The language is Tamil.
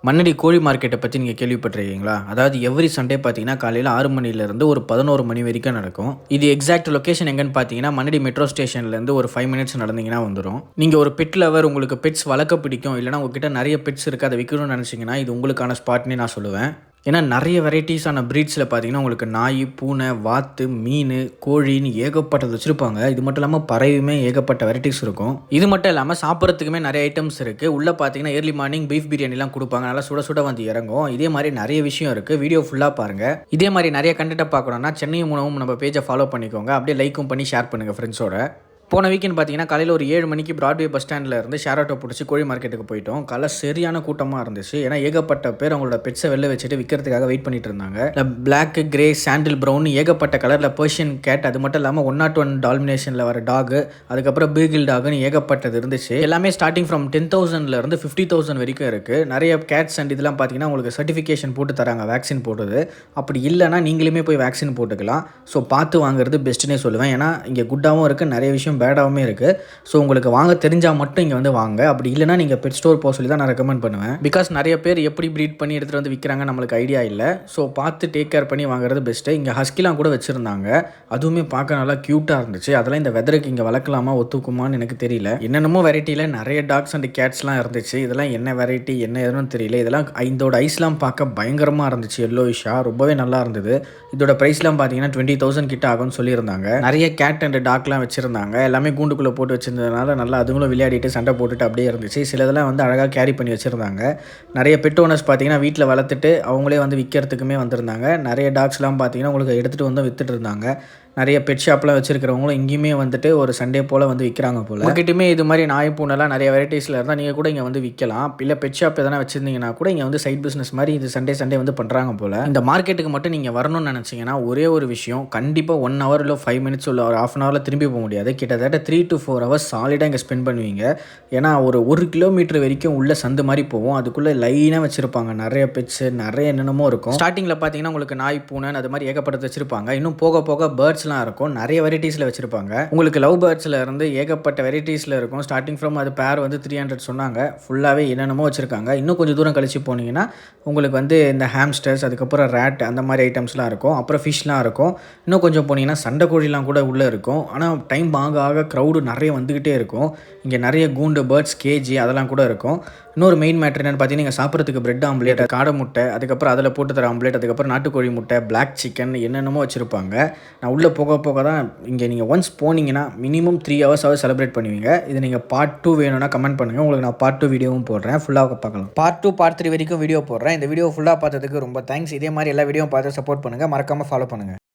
மண்ணடி கோழி மார்க்கெட்டை பற்றி நீங்கள் கேள்விப்பட்டிருக்கீங்களா? அதாவது எவ்ரி சண்டே பார்த்தீங்கன்னா காலையில் 6 மணிலேருந்து ஒரு 11 மணி வரைக்கும் நடக்கும். இது எக்ஸாக்ட் லொக்கேஷன் எங்கன்னு பார்த்தீங்கன்னா மண்ணடி மெட்ரோ ஸ்டேஷன்லேருந்து ஒரு 5 மினிட்ஸ் நடந்தீங்கன்னா வந்துடும். நீங்கள் ஒரு பெட் லவர், உங்களுக்கு பெட்ஸ் வளர்க்க பிடிக்கும், இல்லைனா உங்ககிட்ட நிறைய பெட்ஸ் இருக்குது, அதை விற்கணும்னு நினச்சிங்கன்னா இது உங்களுக்கான ஸ்பாட்னே நான் சொல்லுவேன். ஏன்னா நிறைய வெரைட்டிஸான ப்ரீட்ஸில் பார்த்தீங்கன்னா உங்களுக்கு நாய், பூனை, வாத்து, மீன், கோழின்னு ஏகப்பட்டது வச்சுருப்பாங்க. இது மட்டும் இல்லாமல் பறவையுமே ஏகப்பட்ட வெரைட்டிஸ் இருக்கும். இது மட்டும் இல்லாமல் சாப்பிட்றதுக்குமே நிறைய ஐட்டம்ஸ் இருக்குது. உள்ளே பார்த்தீங்கன்னா ஏர்லி மார்னிங் பீஃப் பிரியாணிலாம் கொடுப்பாங்க. நல்லா சுட சுட வந்து இறங்கும். இதே மாதிரி நிறைய விஷயம் இருக்குது. வீடியோ ஃபுல்லாக பாருங்கள். இதே மாதிரி நிறைய கண்டென்ட்டை பார்க்கணுன்னா சென்னை உணவும் நம்ம பேஜை ஃபாலோ பண்ணிக்கோங்க. அப்படியே லைக்கும் பண்ணி ஷேர் பண்ணுங்கள் ஃப்ரெண்ட்ஸோட. போன வீக்கெண்ட் பார்த்தீங்கன்னா காலையில் ஒரு 7 மணிக்கு பிராட்வே பஸ் ஸ்டாண்டில் இருந்து ஷேர் ஆட்டோ பிடிச்சி கோழி மார்க்கெட்டுக்கு போயிட்டோம். காலை சரியான கூட்டமாக இருந்துச்சு. ஏன்னா ஏகப்பட்ட பேர் அவங்களோட பெட்ஸை வெளில வச்சுட்டு விற்கிறதுக்காக வெயிட் பண்ணிட்டு இருந்தாங்க. பிளாக், கிரே, சாண்டில் ப்ரௌன் ஏகப்பட்ட கலரில் பர்ஷியன் கேட், அது மட்டும் இல்லாமல் 101 டால்மினேஷனில் வர டாகு, அதுக்கப்புறம் பீகிள் டாகுன்னு ஏகப்பட்டது இருந்துச்சு. எல்லாமே ஸ்டார்டிங் ஃப்ரம் 10,000 இருந்து 50,000 வரைக்கும் இருக்குது. நிறைய கேட்ஸ் அண்ட் இதெல்லாம் பார்த்தீங்கன்னா உங்களுக்கு சர்டிஃபிகேஷன் போட்டு தராங்க, வேக்சின் போட்டது. அப்படி இல்லைனா நீங்களுமே போய் வேக்சின் போட்டுக்கலாம். ஸோ பார்த்து வாங்குறது பெஸ்ட்டுன்னே சொல்லுவேன். ஏன்னா இங்கே குட்டாகவும் இருக்குது, நிறைய விஷயம் பேடாகவுமே இருக்குது. ஸோ உங்களுக்கு வாங்க தெரிஞ்சால் மட்டும் இங்கே வந்து வாங்க. அப்படி இல்லைனா நீங்கள் பெட் ஸ்டோர் போக சொல்லி தான் நான் ரெக்கமெண்ட் பண்ணுவேன். பிகாஸ் நிறைய பேர் எப்படி ப்ரீட் பண்ணி எடுத்துகிட்டு வந்து விற்கிறாங்க நம்மளுக்கு ஐடியா இல்லை. ஸோ பார்த்து டேக் கேர் பண்ணி வாங்குறது பெஸ்ட்டு. இங்கே ஹஸ்கிலாம் கூட வச்சுருந்தாங்க. அதுவுமே பார்க்க நல்லா க்யூட்டாக இருந்துச்சு. அதெல்லாம் இந்த வெதருக்கு இங்கே வளர்க்கலாமா, ஒத்துக்குமான்னு எனக்கு தெரியல. என்னென்னமோ வெரைட்டியில் நிறைய டாக்ஸ் அண்ட் கேட்ஸ்லாம் இருந்துச்சு. இதெல்லாம் என்ன வெரைட்டி என்ன எதுன்னு தெரியல. இதெல்லாம் இதோட ஐஸ்லாம் பார்க்க பயங்கரமாக இருந்துச்சு. எல்லோயிஷாக ரொம்பவே நல்லா இருந்தது. இதோட ப்ரைஸ்லாம் பார்த்தீங்கன்னா 20,000 கிட்ட ஆகும்னு சொல்லியிருந்தாங்க. நிறைய கேட் அண்ட் டாக்லாம் வச்சுருந்தாங்க. எல்லாமே கூண்டுக்குள்ளே போட்டு வச்சுருந்ததுனால நல்லா அதுங்களும் விளையாடிட்டு சண்டை போட்டுட்டு அப்படியே இருந்துச்சு. சிலதெல்லாம் வந்து அழகாக கேரி பண்ணி வச்சுருந்தாங்க. நிறைய பெட் ஓனர்ஸ் பார்த்தீங்கன்னா வீட்டில் வளர்த்துட்டு அவங்களே வந்து விற்கிறதுக்குமே வந்திருந்தாங்க. நிறைய டாக்ஸ்லாம் பார்த்தீங்கன்னா உங்களுக்கு எடுத்துகிட்டு வந்து விற்றுட்டு இருந்தாங்க. நிறைய பெட் ஷாப்லாம் வச்சுருக்கிறவங்களும் இங்கேயுமே வந்துட்டு ஒரு சண்டே போல் வந்து விற்கிறாங்க போல். உங்ககிட்டயுமே இது மாதிரி நாய், பூனைலாம் நிறைய வெரைட்டிஸில் இருந்தால் நீங்கள் கூட இங்கே வந்து விற்கலாம். இல்லை பெட் ஷாப் எதனா வச்சுருந்தீங்கன்னா கூட இங்கே வந்து சைட் பிஸ்னஸ் மாதிரி இது சண்டே வந்து பண்ணுறாங்க போல். இந்த மார்க்கெட்டுக்கு மட்டும் நீங்கள் வரணும்னு நினச்சிங்கன்னா ஒரே ஒரு விஷயம், கண்டிப்பாக 1 hour இல்லை 5 minutes இல்லை ஒரு 1/2 hour திரும்பி போக முடியாது. கிட்டத்தட்ட 3 to 4 hours சாலிடாக இங்கே ஸ்பெண்ட் பண்ணுவீங்க. ஏன்னா ஒரு 1 கிலோமீட்டர் வரைக்கும் உள்ள சந்து மாதிரி போவோம். அதுக்குள்ளே லைனாக வச்சுருப்பாங்க. நிறைய பெட்ஸு, நிறைய என்னென்னமோ இருக்கும். ஸ்டார்டிங்கில் பார்த்தீங்கன்னா உங்களுக்கு நாய், பூனை அது மாதிரி ஏகப்பட்டது வச்சுருப்பாங்க. இன்னும் போக போக பேர்ட்ஸ் இருக்கும். நிறைய வெரைட்டிஸ்ல வச்சிருப்பாங்க. உங்களுக்கு லவ் பேர்ட்ஸ்ல இருந்து ஏகப்பட்ட வெரைட்டிஸ்ல இருக்கும். ஸ்டார்டிங் ஃப்ரம் அது பேர் வந்து 300 சொன்னாங்க. ஃபுல்லாவே என்னென்னமோ வச்சிருக்காங்க. இன்னும் கொஞ்சம் தூரம் கழிச்சு போனீங்கன்னா உங்களுக்கு வந்து இந்த ஹாம்ஸ்டர்ஸ், அதுக்கப்புறம் ரேட் அந்த மாதிரி ஐட்டம்ஸ்லாம் இருக்கும். அப்புறம் ஃபிஷ்லாம் இருக்கும். இன்னும் கொஞ்சம் போனீங்கன்னா சண்டை கோழிலாம் கூட உள்ளே இருக்கும். ஆனால் டைம் ஆக க்ரௌடு நிறைய வந்துக்கிட்டே இருக்கும். இங்கே நிறைய கூண்டு, பேர்ட்ஸ் கேஜி அதெல்லாம் கூட இருக்கும். இன்னொரு மெயின் மேட்ரு என்னென்னு பார்த்தீங்கன்னா நீங்கள் சாப்பிட்றதுக்கு பிரெட் ஆம்லேட், காடை முட்டை, அதுக்கப்புறம் அதில் போட்டு தர ஆம்லேட், அதுக்கப்புறம் நாட்டுக்கோழி முட்டை, பிளாக் சிக்கன் என்னென்னமோ வச்சுருப்பாங்க. நான் உள்ளே போக தான் இங்கே நீங்கள் ஒன்ஸ் போனீங்கன்னா மினிமம் 3 hours செலிப்ரேட் பண்ணுவீங்க. இது நீங்கள் பார்ட் 2 வேணும்னா கமெண்ட் பண்ணுங்கள். உங்களுக்கு நான் பார்ட் 2 வீடியோவும் போடுறேன். ஃபுல்லாக பார்க்கலாம். பார்ட் 2 பார்ட் 3 வரைக்கும் வீடியோ போடுறேன். இந்த வீடியோ ஃபுல்லாக பார்த்ததுக்கு ரொம்ப தேங்க்ஸ். இதே மாதிரி எல்லா வீடியோவும் பார்த்து சப்போர்ட் பண்ணுங்கள். மறக்காமல் ஃபாலோ பண்ணுங்கள்.